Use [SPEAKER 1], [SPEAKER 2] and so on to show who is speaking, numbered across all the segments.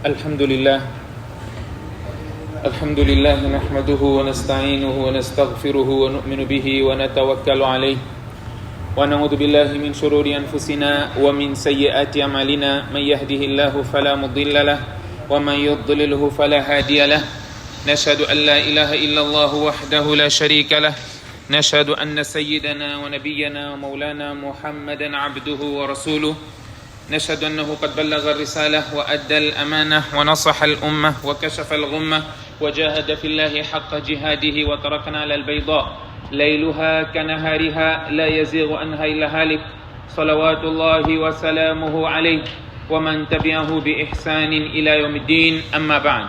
[SPEAKER 1] الحمد لله نحمده ونستعينه ونستغفره ونؤمن به ونتوكل عليه ونعوذ بالله من شرور أنفسنا ومن سيئات أعمالنا من يهده الله فلا مضل له ومن يضلله فلا هادي له نشهد أن لا إله إلا الله وحده لا شريك له نشهد أن سيدنا ونبينا ومولانا محمدا عبده ورسوله نشهد أنه قد بلغ الرسالة وأدى الأمانة ونصح الأمة وكشف الغمة وجاهد في الله حق جهاده وتركنا على البيضاء ليلها كنهارها لا يزيغ عنها إلا هالك صلوات الله وسلامه عليه ومن تبعه بإحسان إلى يوم الدين أما بعد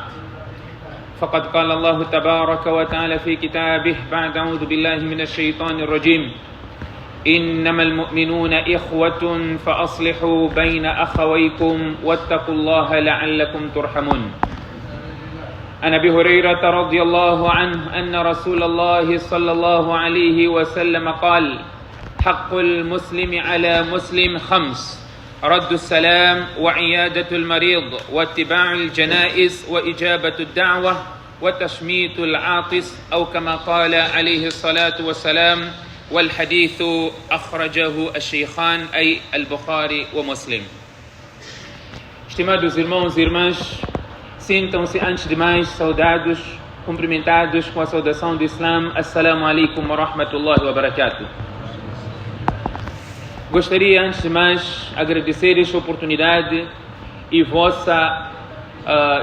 [SPEAKER 1] فقد قال الله تبارك وتعالى في كتابه بعد أعوذ بالله من الشيطان الرجيم إنما المؤمنون إخوة فأصلحوا بين أخويكم واتقوا الله لعلكم ترحمون عن أبي هريرة رضي الله عنه أن رسول الله صلى الله عليه وسلم قال حق المسلم على مسلم 5 رد السلام وعيادة المريض واتباع الجنائز وإجابة الدعوة وتشميت العاطس أو كما قال عليه الصلاة والسلام والحديث أخرجه الشيخان أي البخاري ومسلم. Estimados irmãos e irmãs, sintam-se antes de mais saudados, cumprimentados com a saudação do Islã. Assalamu alaikum wa rahmatullahi wa barakatuh. Gostaria antes de mais agradecer esta oportunidade e vossa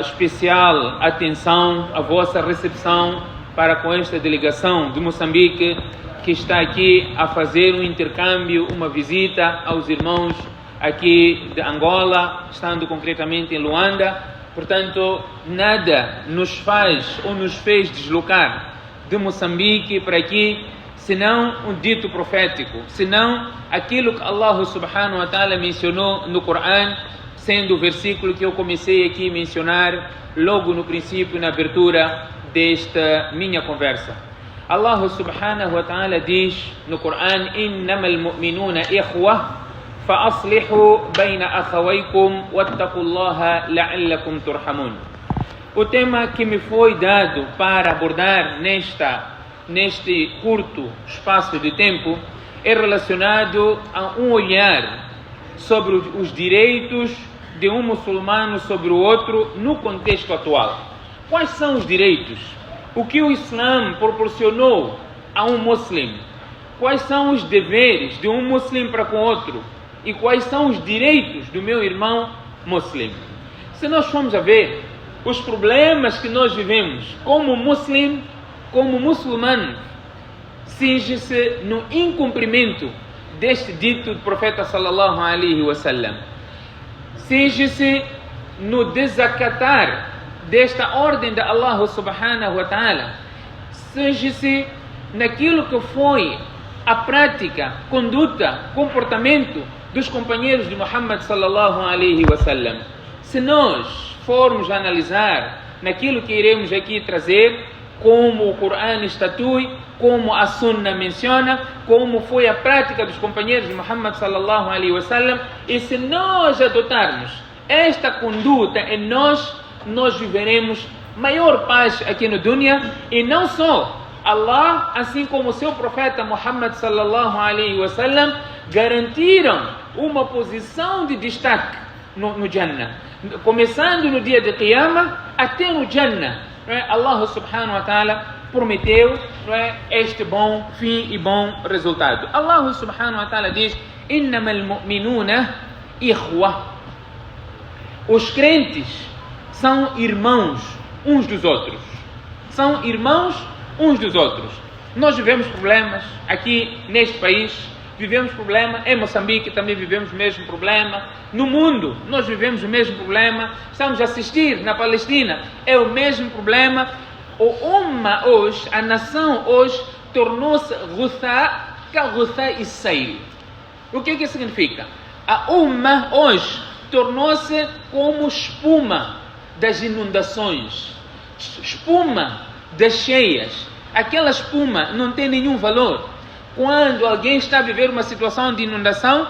[SPEAKER 1] especial atenção, a vossa recepção para com esta delegação de Moçambique que está aqui a fazer um intercâmbio, uma visita aos irmãos aqui de Angola, estando concretamente em Luanda. Portanto, nada nos faz ou nos fez deslocar de Moçambique para aqui, senão um dito profético, senão aquilo que Allah subhanahu wa ta'ala mencionou no Coran, sendo o versículo que eu comecei aqui a mencionar logo no princípio, na abertura desta minha conversa. Allah subhanahu wa ta'ala diz no Coran: innamal mu'minuna ikhwah fa aslihu bayna akhawaykum wattaqullaha la'allakum turhamun. O tema que me foi dado para abordar neste curto espaço de tempo é relacionado a um olhar sobre os direitos de um muçulmano sobre o outro no contexto atual. Quais são os direitos? O que o Islã proporcionou a um muçulmano? Quais são os deveres de um muçulmano para com outro? E quais são os direitos do meu irmão muçulmano? Se nós formos a ver os problemas que nós vivemos como muçulmano, como muçulmano, cinge-se no incumprimento deste dito do profeta sallallahu alaihi wasallam. Cinge-se no desacatar desta ordem de Allah subhanahu wa ta'ala, cinge-se naquilo que foi a prática, conduta, comportamento dos companheiros de Muhammad sallallahu alaihi wasallam. Se nós formos analisar naquilo que iremos aqui trazer, como o Coran estatui, como a Sunna menciona, como foi a prática dos companheiros de Muhammad sallallahu alaihi wasallam, e se nós adotarmos esta conduta em nós viveremos maior paz aqui no dunya. E não só Allah, assim como o seu profeta Muhammad sallallahu alaihi wasallam, garantiram uma posição de destaque no Jannah, começando no dia de Qiyamah até no Jannah. Allah subhanahu wa ta'ala prometeu este bom fim e bom resultado. Allah subhanahu wa ta'ala diz: innamal mu'minuna ikhwah. Os crentes são irmãos uns dos outros. São irmãos uns dos outros. Nós vivemos problemas aqui neste país, vivemos problema em Moçambique, também vivemos o mesmo problema. No mundo, nós vivemos o mesmo problema. Estamos a assistir na Palestina, é o mesmo problema. O Ummah hoje, a nação hoje, tornou-se Ghutha ka Ghutha Issail. O que isso significa? A Ummah hoje tornou-se como espuma das inundações, espuma das cheias. Aquela espuma não tem nenhum valor. Quando alguém está a viver uma situação de inundação,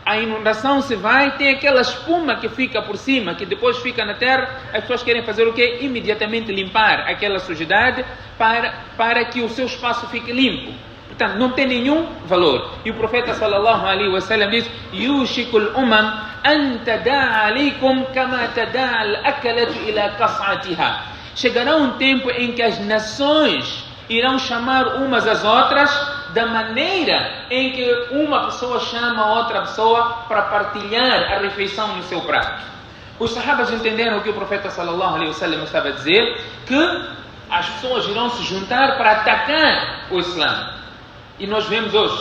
[SPEAKER 1] a inundação se vai, tem aquela espuma que fica por cima, que depois fica na terra, as pessoas querem fazer o quê? Imediatamente limpar aquela sujidade para que o seu espaço fique limpo. Portanto, não tem nenhum valor. E o profeta sallallahu alaihi wasallam diz: "Yushikul umam an tada'a alaykum kama tada'a al-akalatu ila qas'atiha." Chegará um tempo em que as nações irão chamar umas às outras da maneira em que uma pessoa chama outra pessoa para partilhar a refeição no seu prato. Os sahabas entenderam o que o profeta sallallahu alaihi wasallam estava a dizer, que as pessoas irão se juntar para atacar o Islã. E nós vemos hoje,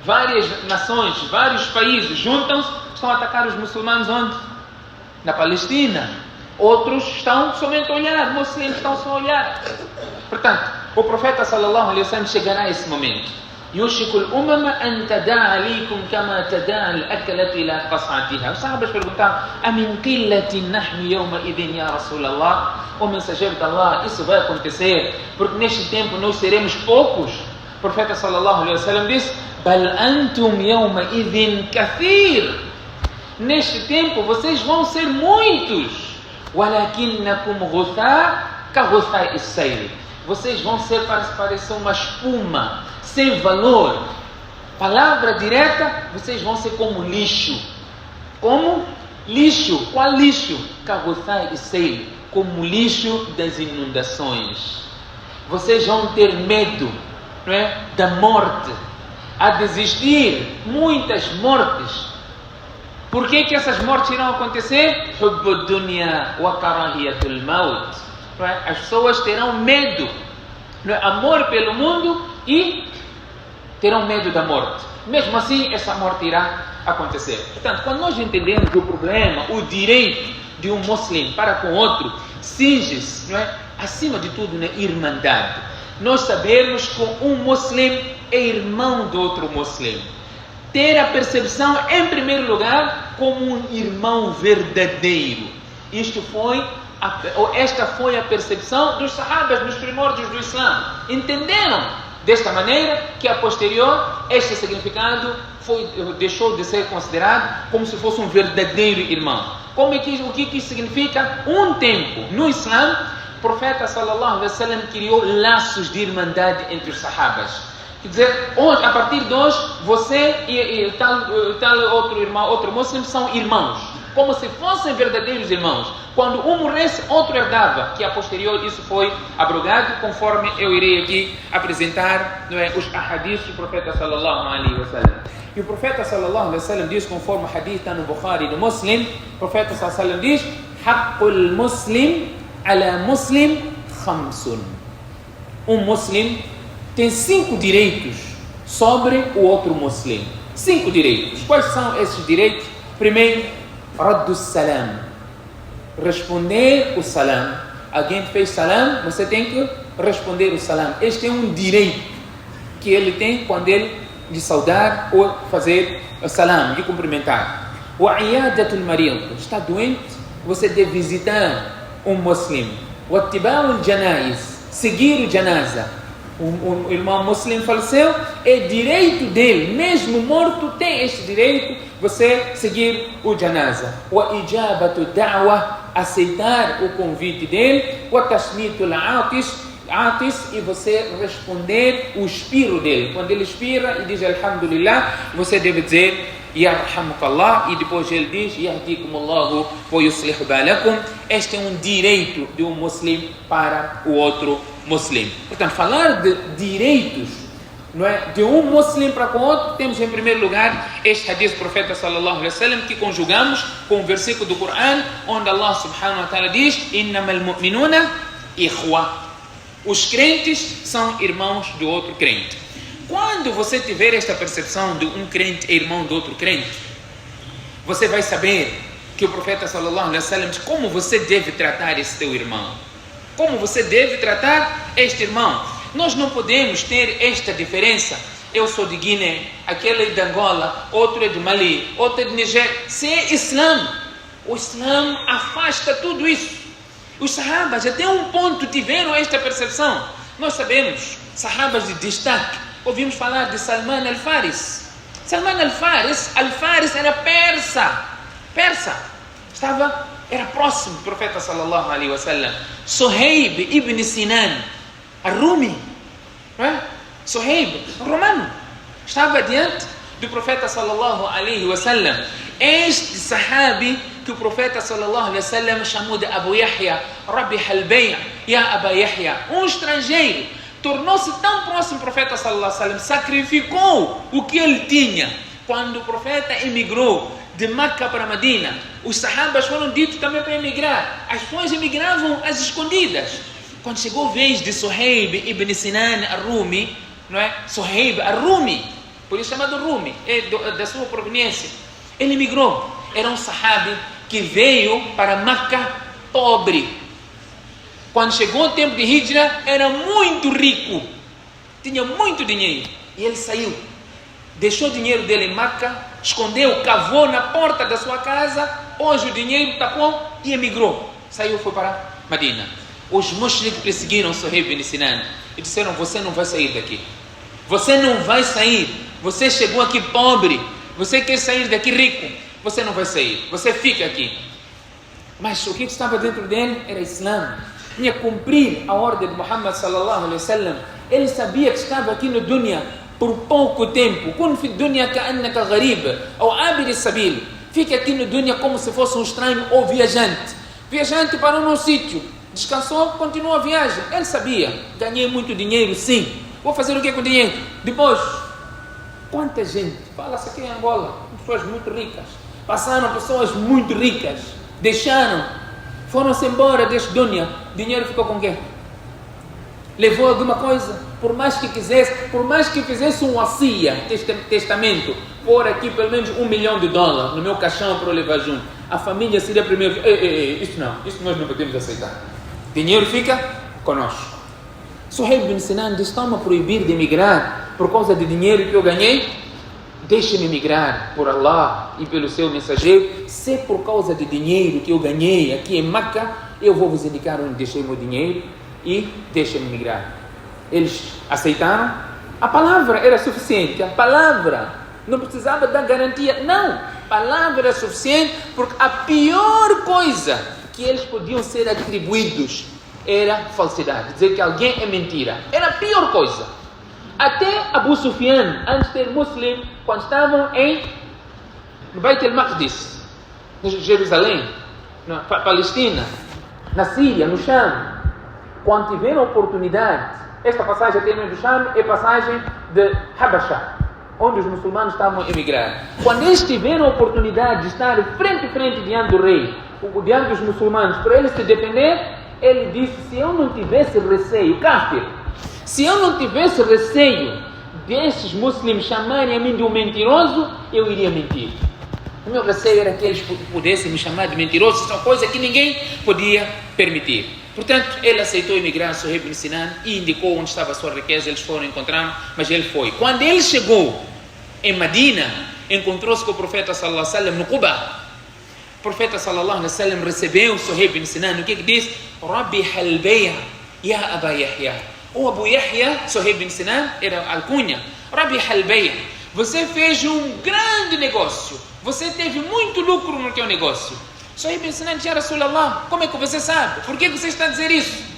[SPEAKER 1] várias nações, vários países juntam-se, estão a atacar os muçulmanos onde? Na Palestina. Outros estão somente a olhar, muçulmanos estão só a olhar. Portanto, o profeta sallallahu alaihi wasallam chegará a esse momento. Yushikul umama an tada'a alaykum kama tada'a al-akalatu ila qas'atiha. Os sahabas perguntaram: "Amin qillatin nahnu yawma idhin ya Rasulullah?" O mensageiro de Allah, isso vai acontecer porque neste tempo nós seremos poucos. O profeta sallallahu alaihi wasallam disse: "Bal antum yawma idhin kathir." Neste tempo vocês vão ser muitos. "Walakinnakum ghutha ka ghutha'i as-sayl." Vocês vão ser parecer uma espuma, sem valor. Palavra direta, vocês vão ser como lixo. Como lixo. Qual lixo? Kagothai e sei, como lixo das inundações. Vocês vão ter medo, não é? Da morte. A desistir, muitas mortes. Por que essas mortes irão acontecer? Hubbud dunya wa karahiyatul maut. As pessoas terão medo, amor pelo mundo e terão medo da morte. Mesmo assim, essa morte irá acontecer. Portanto, quando nós entendemos o problema, o direito de um muçulmano para com outro, cinge-se, acima de tudo, na irmandade. Nós sabemos que um muçulmano é irmão do outro muçulmano. Ter a percepção, em primeiro lugar, como um irmão verdadeiro. Esta foi a percepção dos sahabas nos primórdios do Islã. Entenderam desta maneira que a posterior este significado deixou de ser considerado como se fosse um verdadeiro irmão. O que isso significa? Um tempo no Islã, o profeta sallallahu alaihi wasallam criou laços de irmandade entre os sahabas. Quer dizer, hoje, a partir de hoje, você e tal outro irmão, outro muçulmano são irmãos, como se fossem verdadeiros irmãos. Quando um morresse, outro herdava, que a posterior isso foi abrogado, conforme eu irei aqui apresentar os ahadiths do profeta sallallahu alaihi wasallam. E o profeta sallallahu alaihi wasallam diz, conforme o hadith está no Bukhari do Muslim, o profeta sallallahu alaihi wasallam diz: "Haqqul muslim ala muslim khamsun." Um muslim tem 5 direitos sobre o outro muçulmano. 5 direitos. Quais são esses direitos? Primeiro, Raddus salam. Responder o salam. Alguém fez salam, você tem que responder o salam. Este é um direito que ele tem quando ele de saudar ou fazer o salam, de cumprimentar. Wa iyadatul marid. Está doente, você deve visitar um muçulmano. Wa ittiba'ul janaiz. Seguir o janaza. Um irmão muçulmano faleceu, é direito dele, mesmo morto, tem este direito, você seguir o janaza. Wa ijabatu da'wa, aceitar o convite dele. Wa tasmitul atis, e você responder o expiro dele. Quando ele expira e diz alhamdulillah, você deve dizer yarhamukallah, e depois ele diz yahdikumullahu wa yuslih balakum. Este é um direito de um muçulmano para o outro muçulmano. Portanto, falar de direitos, não é, de um muçulmano para com o outro, temos em primeiro lugar este hadith do profeta sallallahu alaihi wasallam, que conjugamos com o versículo do Coran, onde Allah subhanahu wa ta'ala diz: "Innamal mu'minuna ikhwa." Os crentes são irmãos do outro crente. Quando você tiver esta percepção de um crente é irmão do outro crente, você vai saber que o profeta sallallahu alaihi wasallam diz como você deve tratar esse teu irmão. Como você deve tratar este irmão. Nós não podemos ter esta diferença. Eu sou de Guiné, aquele é de Angola, outro é de Mali, outro é de Niger. Se é Islã, o Islã afasta tudo isso. Os sahabas até um ponto tiveram esta percepção. Nós sabemos, sahabas de destaque. Ouvimos falar de Salman al-Faris. Salman Al-Faris era persa, era próximo do profeta sallallahu alaihi wasallam. Suhaib ibn Sinan, Ar-Rumi, não é? Suhaib, romano, estava diante do profeta sallallahu alaihi wasallam. Este sahabi que o profeta sallallahu alaihi wasallam chamou de Abu Yahya, Rabbi Halbayh, Ya Aba Yahya, estrangeiro, tornou-se tão próximo do profeta sallallahu alaihi wasallam, sacrificou o que ele tinha. Quando o profeta emigrou de Meca para Medina, os sahabas foram ditos também para emigrar. As pessoas emigravam às escondidas. Quando chegou a vez de Suhaib ibn Sinan Ar-Rumi, não é? Suhaib Ar-Rumi, por isso chamado Rumi, é da sua proveniência. Ele emigrou. Era um sahabi que veio para Meca pobre. Quando chegou o tempo de Hijra, era muito rico, tinha muito dinheiro. E ele saiu, deixou o dinheiro dele em Meca, escondeu, cavou na porta da sua casa, pôs o dinheiro, tapou e emigrou. Saiu, foi para Medina. Os mushriks perseguiram Suhaib ibn Sinan e disseram: você não vai sair daqui. Você não vai sair. Você chegou aqui pobre. Você quer sair daqui rico. Você não vai sair. Você fica aqui. Mas o que estava dentro dele era Islã. Tinha cumprir a ordem de Muhammad sallallahu alaihi wasallam. Ele sabia que estava aqui no dunya por pouco tempo. Kun fi dunya ka'annaka gharib ou abir sabil. Fica aqui no dunya como se fosse um estranho ou viajante. Viajante para um sítio. Descansou, continuou a viagem. Ele sabia. Ganhei muito dinheiro, sim. Vou fazer o que com o dinheiro? Depois, quanta gente, fala-se aqui em Angola, pessoas muito ricas, passaram pessoas muito ricas, deixaram, foram-se embora deste dunya, dinheiro ficou com quem? Levou alguma coisa? Por mais que quisesse, por mais que fizesse um wasiya, testamento, por aqui pelo menos $1 milhão no meu caixão para eu levar junto, a família seria primeiro: isso não, isso nós não podemos aceitar, dinheiro fica conosco. Suhaib ibn Sinan diz: estão-me a proibir de emigrar por causa de dinheiro que eu ganhei? Deixe-me emigrar por Allah e pelo seu mensageiro. Se é por causa de dinheiro que eu ganhei aqui em Meca, eu vou vos indicar onde deixei meu dinheiro e deixe-me emigrar. Eles aceitaram. A palavra era suficiente. A palavra não precisava da garantia. Não, a palavra era suficiente, porque a pior coisa que eles podiam ser atribuídos era falsidade, dizer que alguém é mentira. Era a pior coisa. Até Abu Sufyan, antes de ser muslim, quando estavam no Beit al-Maqdis, em Jerusalém, na Palestina, na Síria, no Sham, quando tiveram oportunidade, esta passagem aqui no Sham é passagem de Habasha, onde os muçulmanos estavam a emigrar. Quando eles tiveram a oportunidade de estar frente a frente diante do rei, diante dos muçulmanos, para eles se defender, ele disse: se eu não tivesse receio, kafir, se eu não tivesse receio desses muçulmanos chamarem a mim de um mentiroso, eu iria mentir. O meu receio era que eles pudessem me chamar de mentiroso, isso é uma coisa que ninguém podia permitir. Portanto, ele aceitou emigrar, Suhaib ibn Sinan, e indicou onde estava a sua riqueza. Eles foram encontrar, mas ele foi. Quando ele chegou em Medina, encontrou-se com o profeta sallallahu alaihi wasallam no Quba. O profeta sallallahu alaihi wasallam recebeu Suhaib ibn Sinan. O que diz? Rabbi Halbayh, Ya Aba Yahya. O Abu Yahya, Suhaib ibn Sinan, era alcunha. Rabbi Halbayh, você fez um grande negócio. Você teve muito lucro no teu negócio. Suhaib ibn Sinan disse: Ya Rasulallah, como é que você sabe? Por que você está a dizer isso?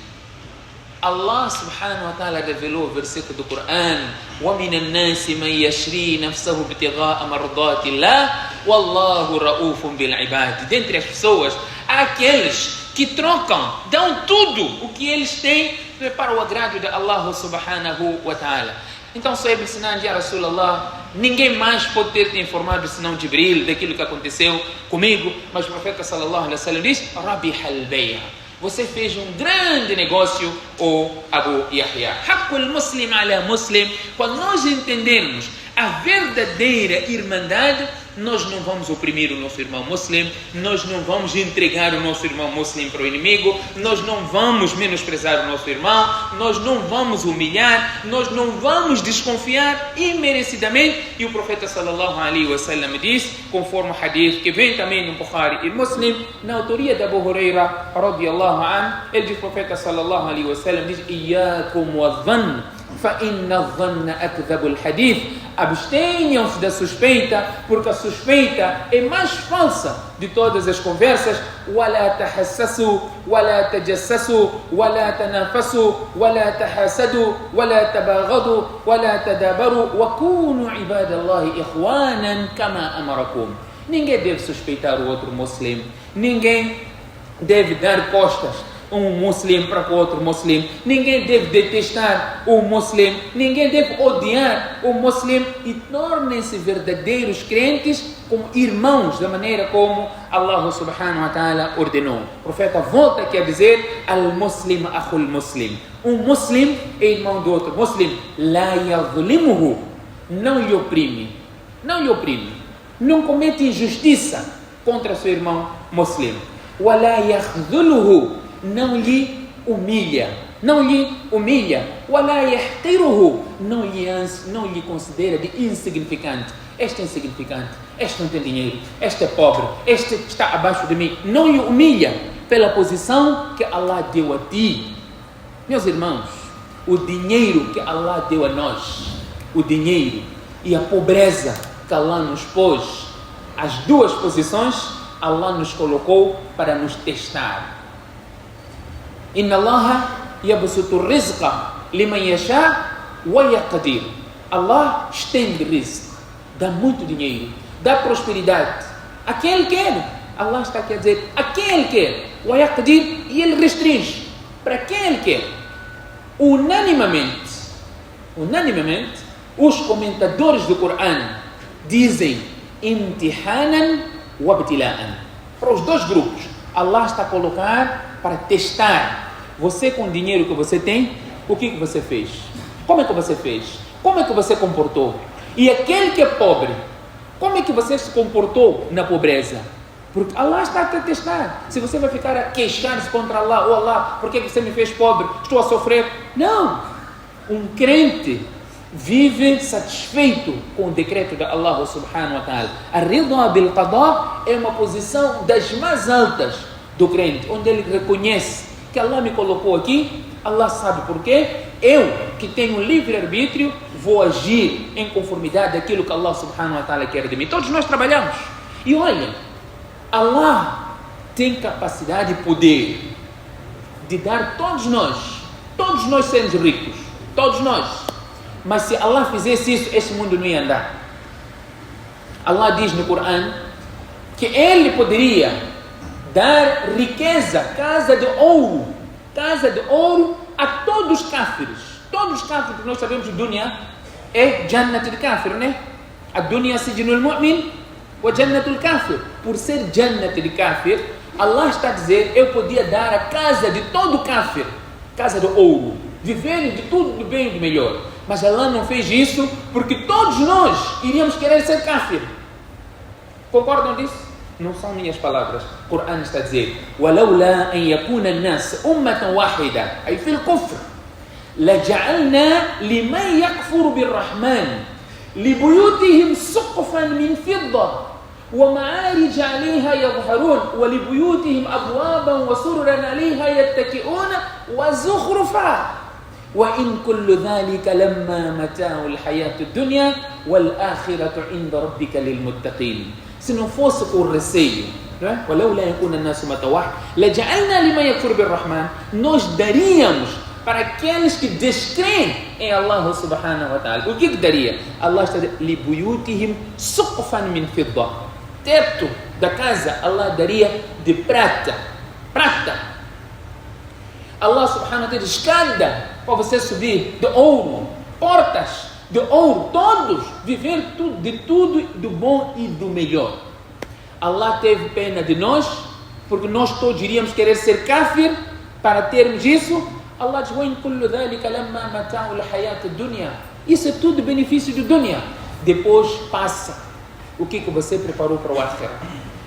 [SPEAKER 1] Allah subhanahu wa ta'ala revelou o versículo do Coran: وَمِنَ النَّاسِ مَنْ يَشْرِي نَفْسَهُ ابْتِغَاءَ مَرْضَاتِ اللَّهِ وَاللَّهُ رَءُوفٌ بِالْعِبَادِ. Dentre as pessoas, há aqueles que trocam, dão tudo o que eles têm para o agrado de Allah subhanahu wa ta'ala. Então Suhaib ibn Sinan disse: Ya Rasulallah, ninguém mais pode ter te informado senão Jibril daquilo que aconteceu comigo. Mas o profeta sallallahu alaihi wasallam diz: Rabbi Halbayh, você fez um grande negócio, o Abu Yahya. Haqqul muslim ala muslim. Quando nós entendermos a verdadeira irmandade, nós não vamos oprimir o nosso irmão muslim, nós não vamos entregar o nosso irmão muslim para o inimigo, nós não vamos menosprezar o nosso irmão, nós não vamos humilhar, nós não vamos desconfiar imerecidamente. E o profeta sallallahu alaihi wasallam diz, conforme o hadith que vem também no Bukhari e Muslim, na autoria de Abu Huraira radiyallahu anhu, ele diz, o profeta sallallahu alaihi wasallam diz: Iyakum wa dhann, fa inna dhanna akdhabul hadith. abstenham-se da suspeita, porque a suspeita é mais falsa de todas as conversas. وَلَا تَحَسَّسُوا وَلَا تَجَسَّسُوا وَلَا تَنَافَسُوا وَلَا تَحَاسَدُوا وَلَا تَبَاغَضُوا وَلَا تَدَابَرُوا وَكُونُوا عِبَادَ اللَّهِ إِخْوَانًا كَمَا أَمَرَكُمْ. Ninguém deve suspeitar o outro muçulmano, ninguém deve dar costas um muçulmano para o outro muçulmano, ninguém deve detestar o muçulmano, ninguém deve odiar o muçulmano, e tornem-se verdadeiros crentes como irmãos, da maneira como Allah subhanahu wa ta'ala ordenou. O profeta volta aqui a dizer: al-muslim akhul muslim. Um muçulmano é irmão do outro muçulmano. La yadhlimuhu, não lhe oprime, não comete injustiça contra seu irmão muçulmano. Wa la yakhdhuluhu, não lhe humilha. Wa la yahqiruhu, não lhe considera de insignificante. Este é insignificante, este não tem dinheiro, este é pobre, este está abaixo de mim. Não lhe humilha pela posição que Allah deu a ti. Meus irmãos, o dinheiro que Allah deu a nós, o dinheiro e a pobreza que Allah nos pôs, as duas posições Allah nos colocou para nos testar. Inna Allaha yabsutu rizqa liman yasha wa yaqdir. Allah estende rizq, dá muito dinheiro, dá prosperidade a quem Ele quer. Allah está aqui a dizer a quem Ele quer. Wa yaqdir, e Ele restringe para quem Ele quer. Unanimemente, os comentadores do Corão dizem imtihanan wa ibtila'an. Para os dois grupos, Allah está a colocar para testar. Você, com o dinheiro que você tem, o que você fez? Como é que você fez? Como é que você comportou? E aquele que é pobre, como é que você se comportou na pobreza? Porque Allah está a te testar. Se você vai ficar a queixar-se contra Allah: oh Allah, por que você me fez pobre? Estou a sofrer. Não! Um crente vive satisfeito com o decreto de Allah subhanahu wa ta'ala. A ridha bil qada é uma posição das mais altas do crente, onde ele reconhece que Allah me colocou aqui, Allah sabe porquê. Eu, que tenho livre-arbítrio, vou agir em conformidade daquilo que Allah subhanahu wa ta'ala quer de mim. Todos nós trabalhamos. E olha, Allah tem capacidade e poder de dar todos nós sermos ricos. Todos nós. Mas se Allah fizesse isso, este mundo não ia andar. Allah diz no Corão que Ele poderia dar riqueza, casa de ouro a todos os cáfiros. Todos os cáfiros, nós sabemos que a dunya é Jannat al-Kafir, né? A dunya sijnul mu'min wa Jannat al-Kafir. Por ser Jannat al-Kafir, Allah está a dizer: eu podia dar a casa de todo cáfir, casa de ouro, viverem de tudo do bem e do melhor. Mas Allah não fez isso porque todos nós iríamos querer ser cáfir. Concordam disso? Não são minhas palavras. O Corão está a dizer: وَلَوْلَا أَنْ يَكُونَ النَّاسُ أُمَّةً وَاحِدَةً أي في الكفر لَجَعَلْنَا لِمَنْ يَكْفُرُ بِالرَّحْمَنِ لِبُيُوتِهِمْ سُقُفًا مِنْ فِضَّةٍ وَمَعَارِجَ عَلَيْهَا يَظْهَرُونَ وَلِبُيُوتِهِمْ أَبْوَابًا وَسُرُرًا عَلَيْهَا يَتَّكِئُونَ وَزُخْرُفًا وَإِنْ كُلُّ ذَلِكَ لَمَّا مَتَاعُ الْحَيَاةِ الدُّنْيَا وَالْآخِرَةُ عِنْدَ رَبِّكَ لِلْمُتَّقِينَ. Se não fosse por receio, não é? وَلَوْلَا يَكُونَ النَّاسُ أُمَّةً وَاحِدَةً لَجَعَلْنَا لِمَنْ يَكْفُرُ بِالرَّحْمَنِ, nós daríamos para aqueles que descreem em Allah subhanahu wa ta'ala. O que daria? Allah está dizendo: لِبُيُوتِهِمْ سُقْفًا مِنْ فِضَّةٍ, teto da casa Allah daria de prata. Allah subhanahu wa ta'ala, escada para você subir de ouro, portas de ouro, todos viver de tudo do bom e do melhor. Allah teve pena de nós, porque nós todos iríamos querer ser kafir para termos isso. Allah diz: وَإِنْ كُلُّ ذَلِكَ لَمَّا مَتَاعُ الْحَيَاةِ الدُّنْيَا. Isso é tudo benefício do dunya. Depois passa. O que você preparou para o akhirah?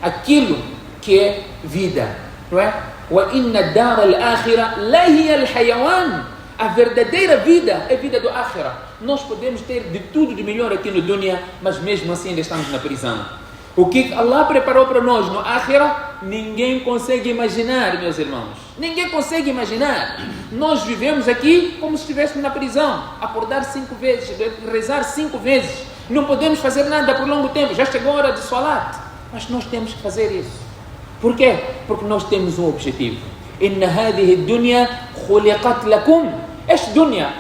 [SPEAKER 1] Aquilo que é vida, não é? وَإِنَّ الدَّارَ الْآخِرَةَ لَهِيَ الْحَيَوَانِ. A verdadeira vida é a vida do akhirah. Nós podemos ter de tudo de melhor aqui no dunya, mas mesmo assim ainda estamos na prisão. O que Allah preparou para nós no akhirah, ninguém consegue imaginar, meus irmãos. Ninguém consegue imaginar. Nós vivemos aqui como se estivéssemos na prisão. Acordar 5 vezes, rezar 5 vezes, não podemos fazer nada por longo tempo, já chegou a hora de salat, mas nós temos que fazer isso. Por quê? Porque nós temos um objetivo. Inna hadihi dunya khuliqat lakum. Este dunya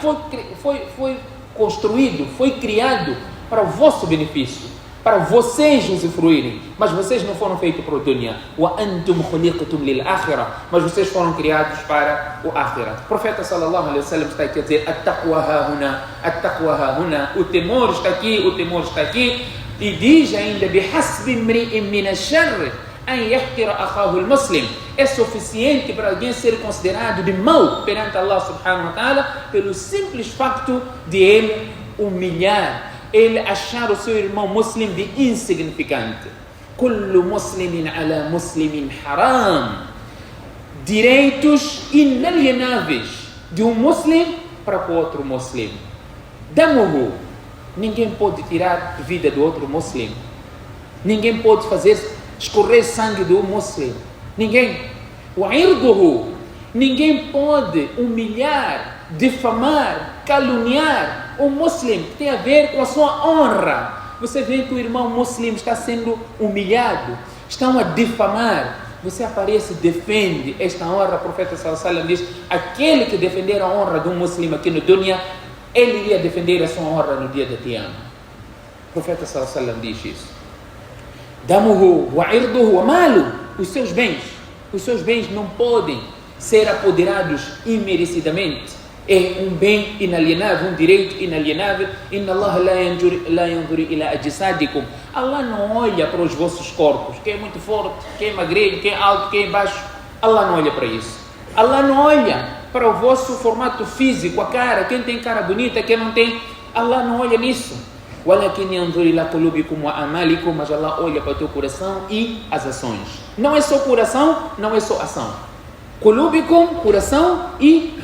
[SPEAKER 1] foi construído, foi criado para o vosso benefício, para vocês usufruírem, mas vocês não foram feitos para o dunya. Wa antum khuliqtum lil akhirah, mas vocês foram criados para o akhirah. O profeta sallallahu alaihi wasallam está aqui a dizer: at-taqwa hahuna, at-taqwa hahuna. O temor está aqui, o temor está aqui. E diz ainda: bihasbi imri'in min ash-sharr an yahqira akhahu al-muslim. É suficiente para alguém ser considerado de mau perante Allah subhanahu wa ta'ala pelo simples facto de ele humilhar, ele achar o seu irmão muslim de insignificante. Kullu muslimin ala muslimin haram. Direitos inalienáveis de um muslim para o outro muslim. Damuhu. Ninguém pode tirar a vida do outro muslim. Ninguém pode fazer escorrer sangue do muslim. Ninguém. Wa irduhu. Ninguém pode humilhar, difamar, caluniar o muslim, que tem a ver com a sua honra. Você vê que o irmão muslim está sendo humilhado, estão a difamar. Você aparece e defende esta honra. O profeta sallallahu alaihi wasallam diz: aquele que defender a honra de um muslim aqui no dunya, ele iria defender a sua honra no dia da Qiyamah. O profeta sallallahu alaihi wasallam diz isso. Damuhu wa irduhu wa malu. Os seus bens não podem ser apoderados imerecidamente. É um bem inalienável, um direito inalienável. Inna Allah la yanzuru ila ajsadikum. Allah não olha para os vossos corpos, quem é muito forte, quem é magrinho, quem é alto, quem é baixo. Allah não olha para isso. Allah não olha para o vosso formato físico, a cara, quem tem cara bonita, quem não tem. Allah não olha nisso. Walakin yanzuru ila qulubikum wa amalikum. Mas Allah olha para o teu coração e as ações. Não é só coração, não é só ação. Qulubikum, coração e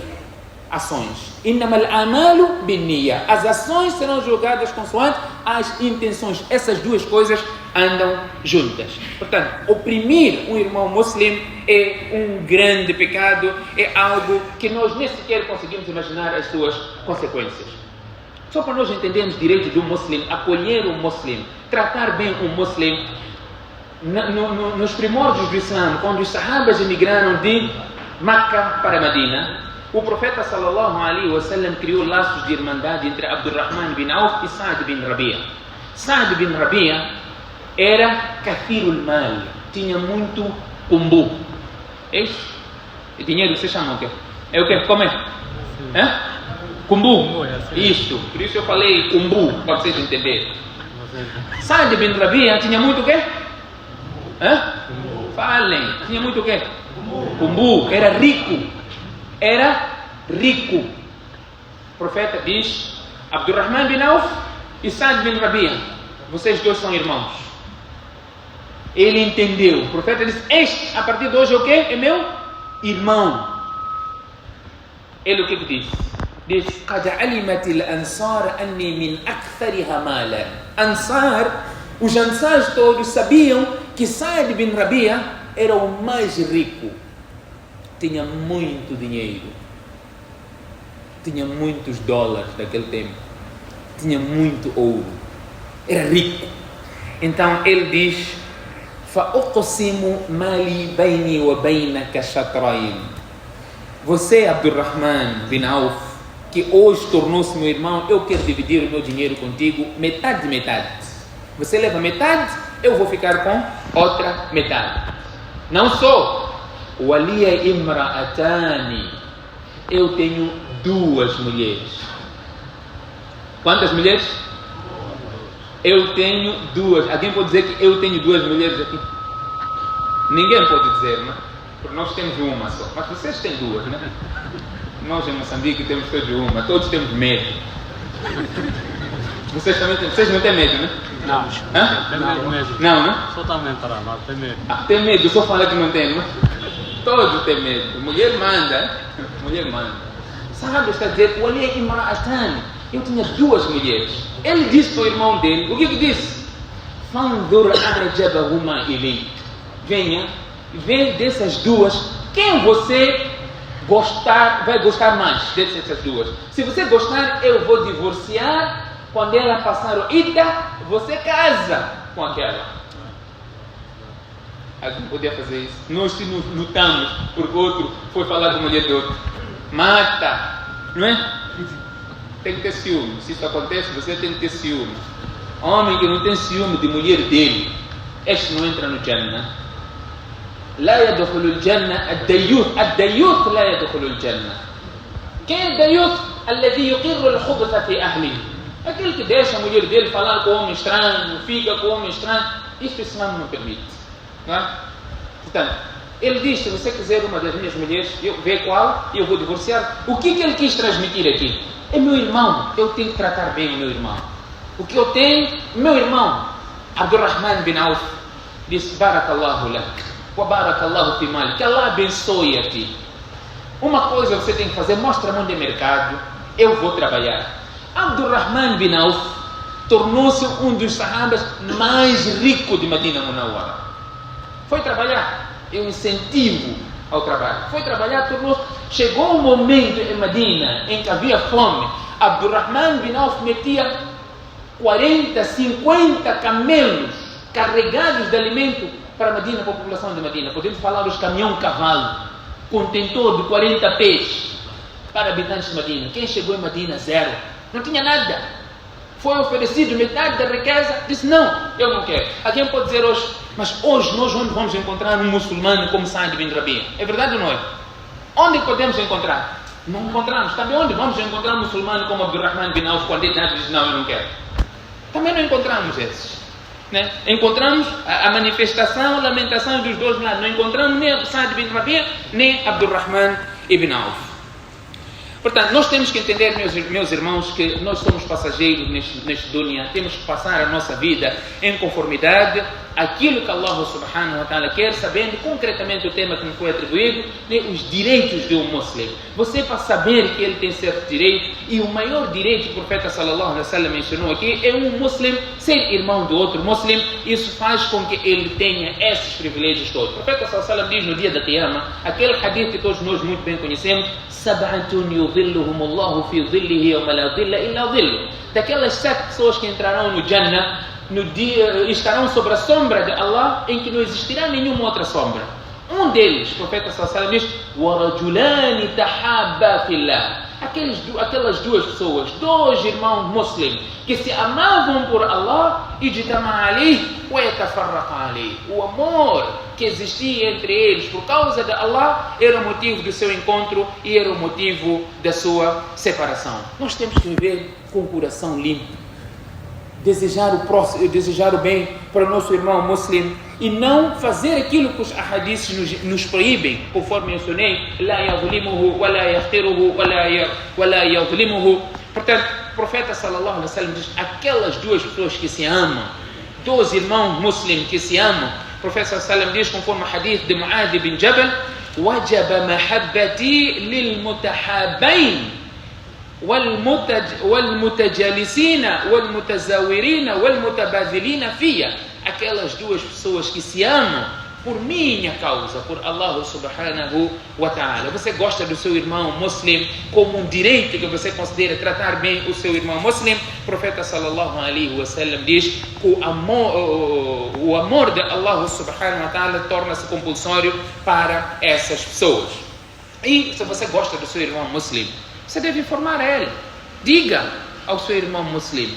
[SPEAKER 1] ações. Innamal amalu binniya. As ações serão julgadas consoante as intenções. Essas duas coisas andam juntas. Portanto, oprimir um irmão muslim é um grande pecado, é algo que nós nem sequer conseguimos imaginar as suas consequências. Só para nós entendermos direito de um muslim, acolher um muslim, tratar bem um muslim. Nos primórdios do Islã, quando os sahabas emigraram de Meca para Medina, o profeta sallallahu alaihi wasallam criou laços de irmandade entre Abdurrahman bin Auf e Sa'd bin Rabi'a. Sa'd bin Rabi'a era kathirul mal, tinha muito kumbu. E dinheiro vocês chamam o quê? É o quê? Como é? Kumbu. Isso, por isso eu falei kumbu, para vocês entenderem. Sa'd bin Rabi'a tinha muito o quê? Falem, tinha muito o quê? Kumbu, era rico. O profeta diz: Abdurrahman bin Auf e Sa'd bin Rabi'a, vocês dois são irmãos. Ele entendeu. O profeta disse: este, a partir de hoje, é o quê? É meu irmão. Ele o que disse? Diz: Qad alimatil ansar anni min akthariha mala. Os ansars todos sabiam que Sa'd bin Rabi'a era o mais rico. Tinha muito dinheiro, tinha muitos dólares naquele tempo, tinha muito ouro, era rico. Então ele diz: فَأُقْسِمُ مَالِي بَيْنِي وَبَيْنَكَ شَطْرَيْنِ. Você, Abdurrahman bin Auf, que hoje tornou-se meu irmão, eu quero dividir o meu dinheiro contigo, metade de metade. Você leva metade, eu vou ficar com outra metade. Não só Waliya imra'atani, eu tenho duas mulheres. Quantas mulheres? Eu tenho duas. Alguém pode dizer que eu tenho duas mulheres aqui? Ninguém pode dizer, né? Porque nós temos uma só. Mas vocês têm duas, né? Nós em Moçambique temos todos uma. Todos temos medo. Vocês também têm. Vocês não têm medo, né?
[SPEAKER 2] Não.
[SPEAKER 1] Não,
[SPEAKER 2] medo.
[SPEAKER 1] Não, né?
[SPEAKER 2] Totalmente parado, tem medo.
[SPEAKER 1] Tem medo, só fala que não tem, né? Todos têm medo. Mulher manda. Mulher manda. Sabe, está a dizer: Waliya imra'atani, eu tinha duas mulheres. Ele disse para o irmão dele: o que disse? Fanzur arjabahuma ilayk. Venha, vê dessas duas, quem você vai gostar mais dessas duas. Se você gostar, eu vou divorciar Quando ela passar o idda, você casa com aquela. Alguém podia fazer isso. Nós se lutamos porque o outro foi falar com a mulher do outro. Mata, não é? Tem que ter ciúme. Se isso acontece, você tem que ter ciúme. Homem que não tem ciúme de mulher dele, este não entra no Jannah. لا يدخل الجنة الديوث لا يدخل الجنة. Quem é الديوث؟ الذي يقر الخبث في أهله. Aquele que deixa a mulher dele falar com o homem estranho, fica com o homem estranho. Isso o Islã não permite. Não é? Portanto, ele diz, se você quiser uma das minhas mulheres, vê qual e eu vou divorciar. O que ele quis transmitir aqui? É meu irmão, eu tenho que tratar bem o meu irmão. O que eu tenho, meu irmão, Abdurrahman bin Auf, disse, Barakallahu lak, wa barakallahu fi malik, que Allah abençoe a ti. Uma coisa você tem que fazer, mostra-me onde é mercado, eu vou trabalhar. Abdurrahman bin Auf tornou-se um dos sahabas mais ricos de Medina Munawwara. Foi trabalhar, é um incentivo ao trabalho. Foi trabalhar, chegou um momento em Medina em que havia fome. Abdurrahman bin Auf metia 40, 50 camelos carregados de alimento para Medina, para a população de Medina. Podemos falar os caminhão-cavalo, contentor de 40 pés para habitantes de Medina. Quem chegou em Medina, zero. Não tinha nada. Foi oferecido metade da riqueza, disse, não, eu não quero. Alguém pode dizer hoje, mas hoje nós onde vamos encontrar um muçulmano como Saad bin Rabi? É verdade ou não é? Onde podemos encontrar? Não encontramos. Também onde vamos encontrar um muçulmano como Abdurrahman bin Auf, quando ele diz, não, eu não quero? Também não encontramos esses. Né? Encontramos a manifestação, a lamentação dos dois lados. Não encontramos nem Saad bin Rabi, nem Abdurrahman ibn Auf. Portanto, nós temos que entender, meus irmãos, que nós somos passageiros neste dunya. Temos que passar a nossa vida em conformidade àquilo que Allah subhanahu wa ta'ala quer, sabendo concretamente o tema que me foi atribuído, né, os direitos de um muçulmano. Você, para saber que ele tem certo direito, e o maior direito que o profeta sallallahu alaihi wa sallam mencionou aqui, é um muçulmano ser irmão do outro muçulmano. Isso faz com que ele tenha esses privilégios todos. O profeta sallallahu alaihi wa sallam diz no dia da Qiyamah, aquele hadith que todos nós muito bem conhecemos, sab'atun yudhilluhumullahu fi dhillihi yawma la dhilla illa dhilluh. Daquelas 7 pessoas que entrarão no Jannah, no dia, estarão sobre a sombra de Allah, em que não existirá nenhuma outra sombra. Um deles, o profeta sallallahu alaihi wa sallam diz, وَرَجُلَانِ تَحَابَّا فِي اللَّهِ. Aquelas duas pessoas, dois irmãos muçulmanos, que se amavam por Allah, o amor que existia entre eles por causa de Allah era o motivo do seu encontro e era o motivo da sua separação. Nós temos que viver com o coração limpo, desejar o próximo, desejar o bem para o nosso irmão muçulmano e não fazer aquilo que os ahadiths nos proíbem, conforme mencionei, la yadhlimuhu wa la yahtiruhu wa la yadhlimuhu. Portanto, o profeta sallallahu alaihi wa sallam diz, aquelas duas pessoas que se amam, dois irmãos muçulmanos que se amam, o profeta sallallahu alaihi wa sallam diz, conforme o hadith de Mu'adh bin Jabal, wajaba mahabbati lil mutahabbain والمتجالسين والمتزاورين والمتبادلين فيا. Aquelas duas pessoas que se amam por minha causa, por Allah subhanahu wa ta'ala. Você gosta do seu irmão muçulmano como um direito que você considera tratar bem o seu irmão muçulmano. O profeta sallallahu alaihi wa sallam diz que o amor de Allah subhanahu wa ta'ala torna-se compulsório para essas pessoas. E se você gosta do seu irmão muçulmano, você deve informar a ele. Diga ao seu irmão muçulmano.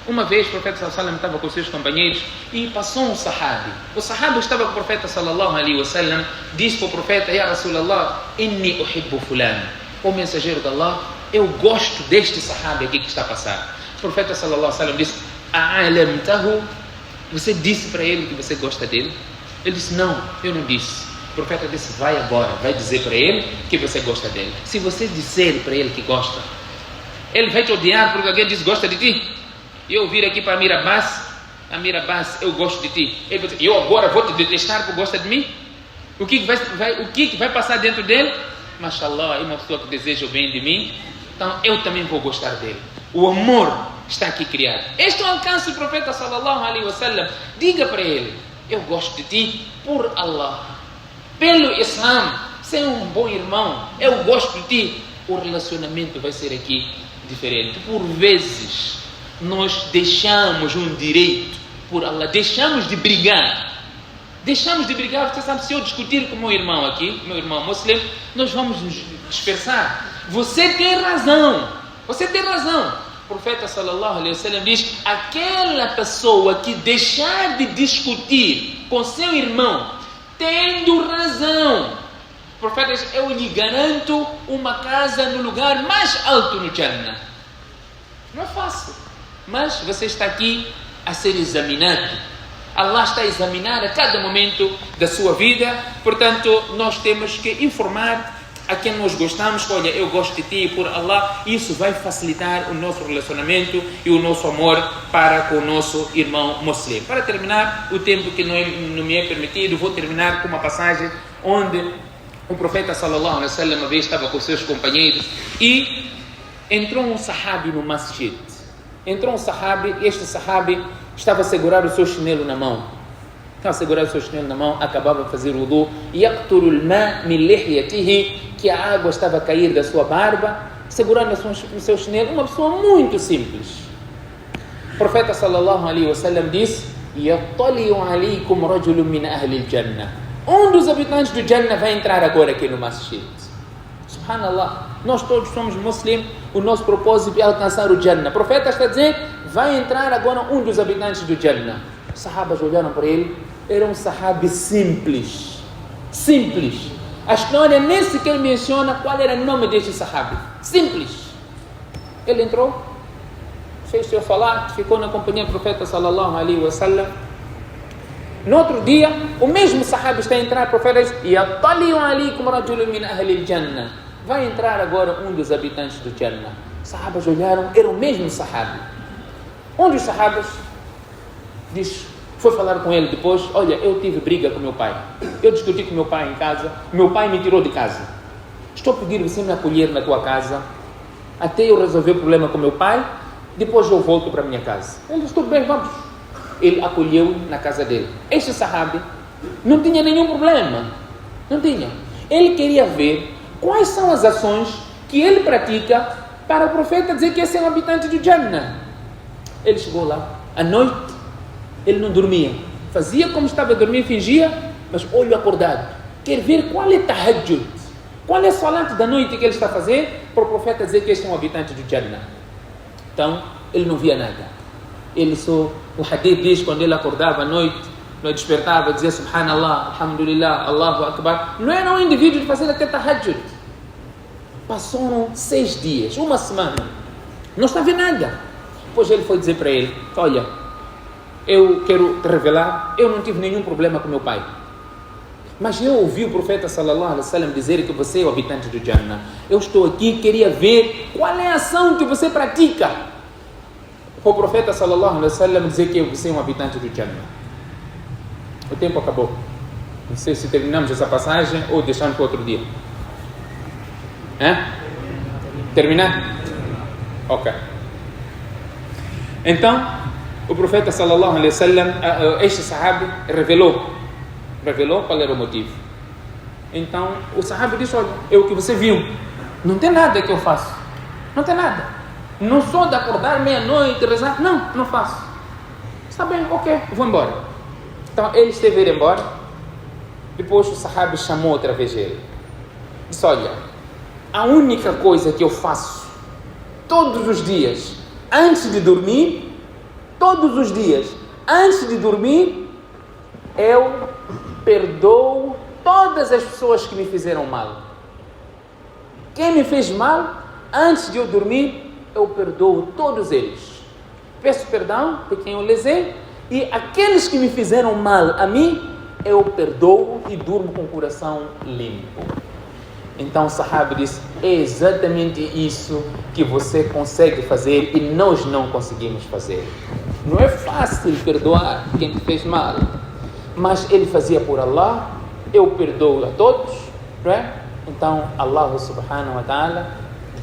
[SPEAKER 1] Uma vez o profeta sallallahu alaihi wa sallam estava com seus companheiros e passou um sahabi. O sahabi estava com o profeta sallallahu alaihi wa sallam, disse para o profeta, Ya Rasulallah, inni uhibbu fulano. O mensageiro de Allah, eu gosto deste sahabi aqui que está a passar. O profeta sallallahu alaihi wa sallam disse, a'alamtahu? Você disse para ele que você gosta dele? Ele disse, não, eu não disse. O profeta disse, vai agora, vai dizer para ele que você gosta dele. Se você disser para ele que gosta, ele vai te odiar porque alguém diz gosta de ti. Eu vir aqui para Amir Abbas, eu gosto de ti. Ele vai dizer, eu agora vou te detestar porque gosta de mim? O que vai passar dentro dele? Mashallah, é uma pessoa que deseja o bem de mim, então eu também vou gostar dele. O amor está aqui criado. Este é o alcance do profeta sallallahu alaihi wa sallam. Diga para ele, eu gosto de ti por Allah, pelo Islam, ser um bom irmão, eu gosto de ti. O relacionamento vai ser aqui diferente. Por vezes nós deixamos um direito por Allah, deixamos de brigar. Você sabe, se eu discutir com meu irmão aqui, meu irmão muslim, nós vamos nos dispersar. Você tem razão. O profeta sallallahu alaihi wasallam diz: aquela pessoa que deixar de discutir com seu irmão, tendo razão, o profeta diz: eu lhe garanto uma casa no lugar mais alto no Jannah. Não é fácil, mas você está aqui a ser examinado. Allah está a examinar a cada momento da sua vida. Portanto, nós temos que informar a quem nós gostamos: olha, eu gosto de ti por Allah. Isso vai facilitar o nosso relacionamento e o nosso amor para com o nosso irmão muslim. Para terminar, o tempo que não me é permitido, vou terminar com uma passagem onde o profeta sallallahu alaihi wasallam uma vez estava com seus companheiros e entrou um sahabi no masjid. Este sahabi estava a segurar o seu chinelo na mão. Acabava de fazer o wudu. Yaqturul ma min lihyatihi, que a água estava a cair da sua barba, segurando o seu chinelo. Uma pessoa muito simples. O profeta sallallahu alaihi wasallam disse: yattali'u alaykum rajulun min ahli al-jannah. Um dos habitantes do Jannah vai entrar agora aqui no masjid. Subhanallah, nós todos somos muslims, o nosso propósito é alcançar o Jannah. O profeta está dizendo: vai entrar agora um dos habitantes do Jannah. Os sahabas olharam para ele, era um sahabi simples. A história nem sequer menciona qual era o nome deste sahabi. Simples. Ele entrou, fez seu falar, ficou na companhia do profeta sallallahu alaihi wasallam. No outro dia, o mesmo sahabi está a entrar, o profeta diz: yattali'u alaykum rajulun min ahli al-jannah. Vai entrar agora um dos habitantes do Jannah. Os sahabas olharam, era o mesmo sahabi. Um dos sahabas foi falar com ele depois: olha, eu tive briga com meu pai, eu discuti com meu pai em casa, meu pai me tirou de casa, estou a pedir você me acolher na tua casa até eu resolver o problema com meu pai, depois eu volto para a minha casa. Ele disse: tudo bem, vamos. Ele acolheu na casa dele. Este sahabi não tinha nenhum problema, ele queria ver quais são as ações que ele pratica para o profeta dizer que esse é um habitante do Jannah. Ele chegou lá, à noite, ele não dormia, fazia como estava a dormir, fingia, mas olho acordado, quer ver qual é tahajjud, qual é a salat da noite que ele está a fazer, para o profeta dizer que este é um habitante do Jannah. Então, ele não via nada. O hadith diz, quando ele acordava à noite, ele despertava, dizia Subhanallah, Alhamdulillah, Allahu Akbar. Não era um indivíduo de fazer até tahajjud. Passaram 6 dias, uma semana, não estava vendo nada. Depois ele foi dizer para ele: olha, eu quero te revelar, eu não tive nenhum problema com meu pai, mas eu ouvi o profeta sallallahu alaihi wasallam dizer que você é o habitante do Jannah. Eu estou aqui, queria ver qual é a ação que você pratica para o profeta sallallahu alaihi wasallam dizer que você é um habitante do Jannah. O tempo acabou. Não sei se terminamos essa passagem ou deixamos para outro dia. Terminar? Ok. Então, o profeta sallallahu alaihi wasallam, este sahabi revelou qual era o motivo. Então, o sahabi disse: olha, é o que você viu, não tem nada que eu faço, não tem nada, não sou de acordar meia-noite, rezar, não faço. Está bem, ok, vou embora. Então, ele esteve a ir embora. Depois o sahabi chamou outra vez ele, disse: olha, a única coisa que eu faço todos os dias antes de dormir, eu perdoo todas as pessoas que me fizeram mal. Quem me fez mal, antes de eu dormir, eu perdoo todos eles. Peço perdão de quem eu lesei, e aqueles que me fizeram mal a mim, eu perdoo e durmo com o coração limpo. Então o sahabi disse: é exatamente isso que você consegue fazer e nós não conseguimos fazer. Não é fácil perdoar quem te fez mal, mas ele fazia por Allah. Eu perdoo a todos, não é? Então Allah subhanahu wa ta'ala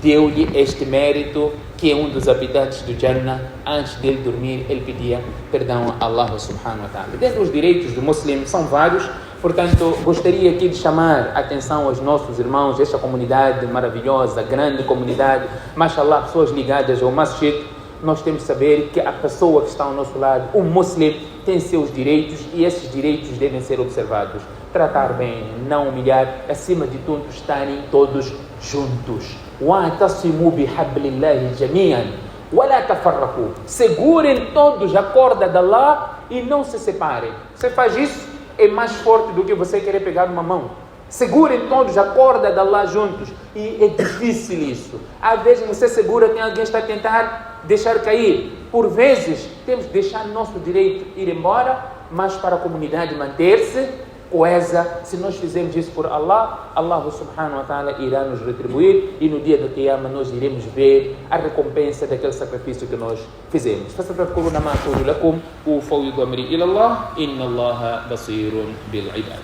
[SPEAKER 1] deu-lhe este mérito, que é um dos habitantes do Jannah. Antes dele dormir, ele pedia perdão a Allah subhanahu wa ta'ala. Dentro dos direitos do muçulmano são vários. Portanto, gostaria aqui de chamar a atenção aos nossos irmãos, esta comunidade maravilhosa, grande comunidade, mashallah, pessoas ligadas ao masjid. nós temos que saber que a pessoa que está ao nosso lado, o muçulmano, tem seus direitos e esses direitos devem ser observados. Tratar bem, não humilhar, acima de tudo, estarem todos juntos. وَاعْتَصِمُوا بِحَبْلِ اللَّهِ جَمِيعًا وَلَا تَفَرَّقُوا. Segurem todos a corda de Allah e não se separem. Você faz isso, é mais forte do que você querer pegar uma mão. Segurem todos a corda de Allah juntos. E é difícil isso. Às vezes você segura, tem alguém que está a tentar deixar cair. Por vezes, temos que deixar nosso direito ir embora, mas para a comunidade manter-se coesa. Se nós fizermos isso por Allah, Allah subhanahu wa ta'ala irá nos retribuir e no dia do Qiyamah nós iremos ver a recompensa daquele sacrifício que nós fizemos. فستذكرون ما أقول لكم وأفوض أمري إلى الله إن الله بصير بالعباد.